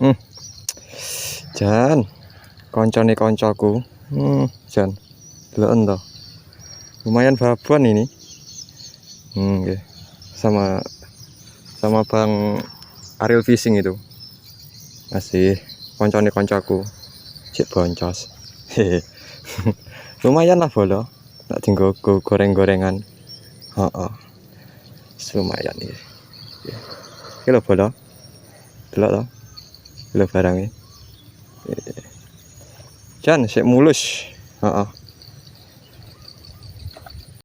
Hmm. Jan, koncone koncoku. Jan, deloken to. Lumayan babuan ini. Okay. Sama Bang Ariel Fishing itu. Masih koncone koncoku. Cek boncos. Hehe. Lumayan lah bolo. Tak tinggal goreng-gorengan. Lumayan iki. Iki lho bolo. Delok to. Lho barangnya. Jan, sik mulus.